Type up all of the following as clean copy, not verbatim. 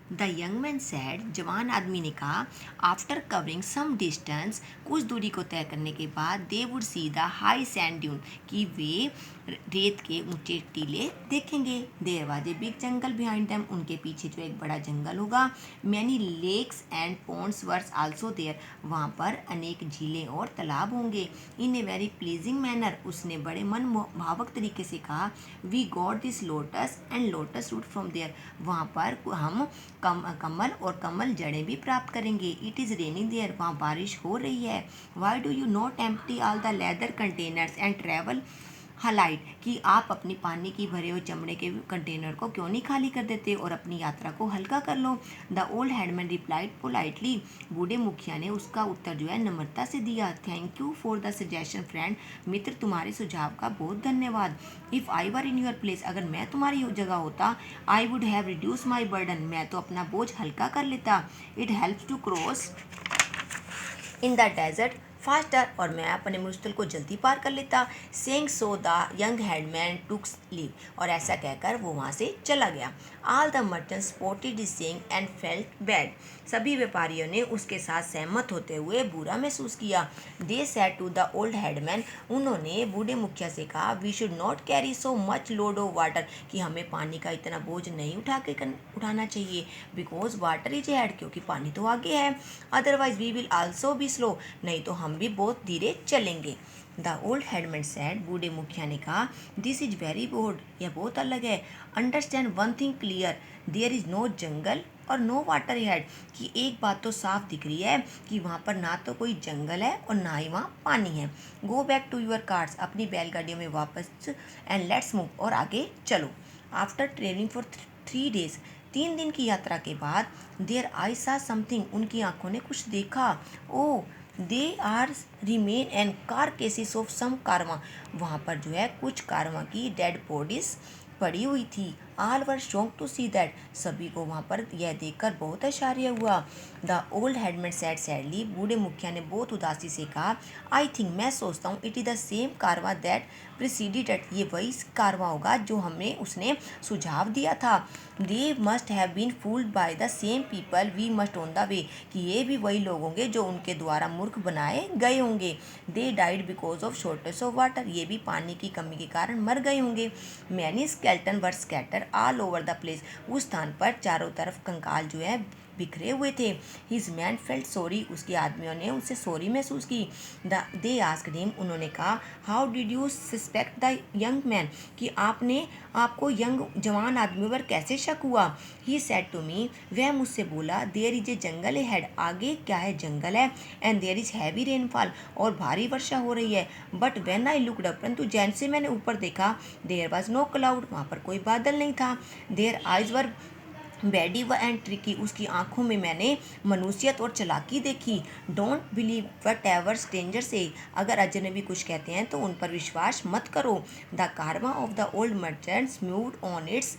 The young man sad, जवान आदमी ने कहा, आफ्टर कवरिंग सम डिस्टेंस, कुछ दूरी को तय करने के बाद, they would see the high sand dune, कि वे रेत के ऊंचे टीले देखेंगे। There was a big jungle behind them, उनके पीछे जो एक बड़ा जंगल होगा। Many lakes and ponds were also there, वहाँ पर अनेक झीलें और तालाब होंगे। In a very pleasing manner, उसने बड़े मन भावक तरीके से कहा, we got this lotus and lotus root from there, वहाँ पर हम कमल और कमल जड़ें भी प्राप्त करेंगे। इट इज़ रेनिंग देयर, वहाँ बारिश हो रही है। Why do you not empty all the leather containers and travel halide, कि आप अपनी पानी की भरे हुए चमड़े के कंटेनर को क्यों नहीं खाली कर देते और अपनी यात्रा को हल्का कर लो। The old headman replied politely, बूढ़े मुखिया ने उसका उत्तर जो है नम्रता से दिया। Thank you for the suggestion friend, मित्र तुम्हारे सुझाव का बहुत धन्यवाद। If I were in your place, अगर मैं तुम्हारी जगह होता, I would have reduce my burden, मैं तो अपना बोझ हल्का कर लेता। It helps to cross in the desert faster, और मैं अपने मुश्किल को जल्दी पार कर लेता। Saying so the young headman took leave, और ऐसा कहकर वो वहाँ से चला गया। All the merchants spotted his saying and felt bad, सभी व्यापारियों ने उसके साथ सहमत होते हुए बुरा महसूस किया। They said to the old headman, उन्होंने बूढ़े मुखिया से कहा, we should not carry so much load of water, कि हमें पानी का इतना बोझ नहीं उठाना चाहिए। बिकॉज वाटर इज हेड, क्योंकि पानी तो आगे है। Otherwise we will also be slow, नहीं तो हम भी बहुत धीरे चलेंगे। द ओल्ड हेडमैन सैड, बूढ़े मुखिया ने कहा, दिस इज वेरी बोर्ड, यह बहुत अलग है। Understand one thing clear, there is no jungle और नो वाटर हेड, कि एक बात तो साफ दिख रही है कि वहाँ पर ना तो कोई जंगल है और ना ही वहाँ पानी है। Go back to your cars, अपनी बैलगाड़ियों में वापस, एंड लेट्स मूव, और आगे चलो। आफ्टर ट्रेवलिंग फॉर 3 days, 3 दिन की यात्रा के बाद, देयर आई सा समथिंग, उनकी आंखों ने कुछ देखा। Oh they are remain and carcasses of some caravan, वहाँ पर जो है कुछ कारवा की डेड बॉडीज पड़ी हुई थी। All were shock to see that, सभी को वहाँ पर यह देखकर बहुत आश्चर्य हुआ। The old headman said sadly, बूढ़े मुखिया ने बहुत उदासी से कहा, आई थिंक, मैं सोचता हूँ, इट इज़ द सेम कारवा दैट प्रिसीडेड इट, ये वही कारवा होगा जो हमें उसने सुझाव दिया था। They must have been fooled by the same people we must on the way, कि ये भी वही लोग होंगे जो उनके द्वारा मूर्ख बनाए गए होंगे। They died because of shortage of water, ये भी पानी की कमी के कारण मर गए होंगे। Many skeleton were scatter all over the place, उस स्थान पर चारों तरफ कंकाल जो है बिखरे हुए थे। हिज मैन फेल्ट सॉरी, उसके आदमियों ने उससे सॉरी महसूस की। दे आस्क्ड हिम, उन्होंने कहा, how did you suspect the young man, कि आपको जवान आदमी पर कैसे शक हुआ। ही सेड टू मी, वह मुझसे बोला, there is a jungle head, आगे क्या है, जंगल है। And there is heavy rainfall, और भारी वर्षा हो रही है। But when I looked up, परंतु जैसे मैंने ऊपर देखा, देयर वाज नो क्लाउड, वहाँ पर कोई बादल नहीं था। देयर आइज वर बैडी व एंड ट्रिकी, उसकी आंखों में मैंने मनुष्यत और चालाकी देखी। Don't believe what ever stranger से, अगर अजनबी कुछ कहते हैं तो उन पर विश्वास मत करो। द कारवा of the old merchants moved on it's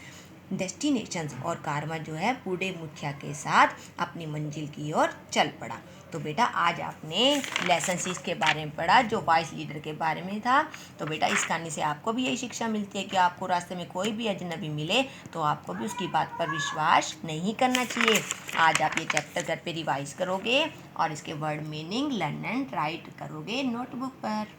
destinations, और कारवा जो है बूढ़े मुखिया के साथ अपनी मंजिल की ओर चल पड़ा। तो बेटा आज आपने लेसन 6 के बारे में पढ़ा, जो वाइस लीडर के बारे में था। तो बेटा इस कहानी से आपको भी यही शिक्षा मिलती है कि आपको रास्ते में कोई भी अजनबी मिले तो आपको भी उसकी बात पर विश्वास नहीं करना चाहिए। आज आप ये चैप्टर घर पे रिवाइज करोगे और इसके word meaning learn and right करोगे नोटबुक पर।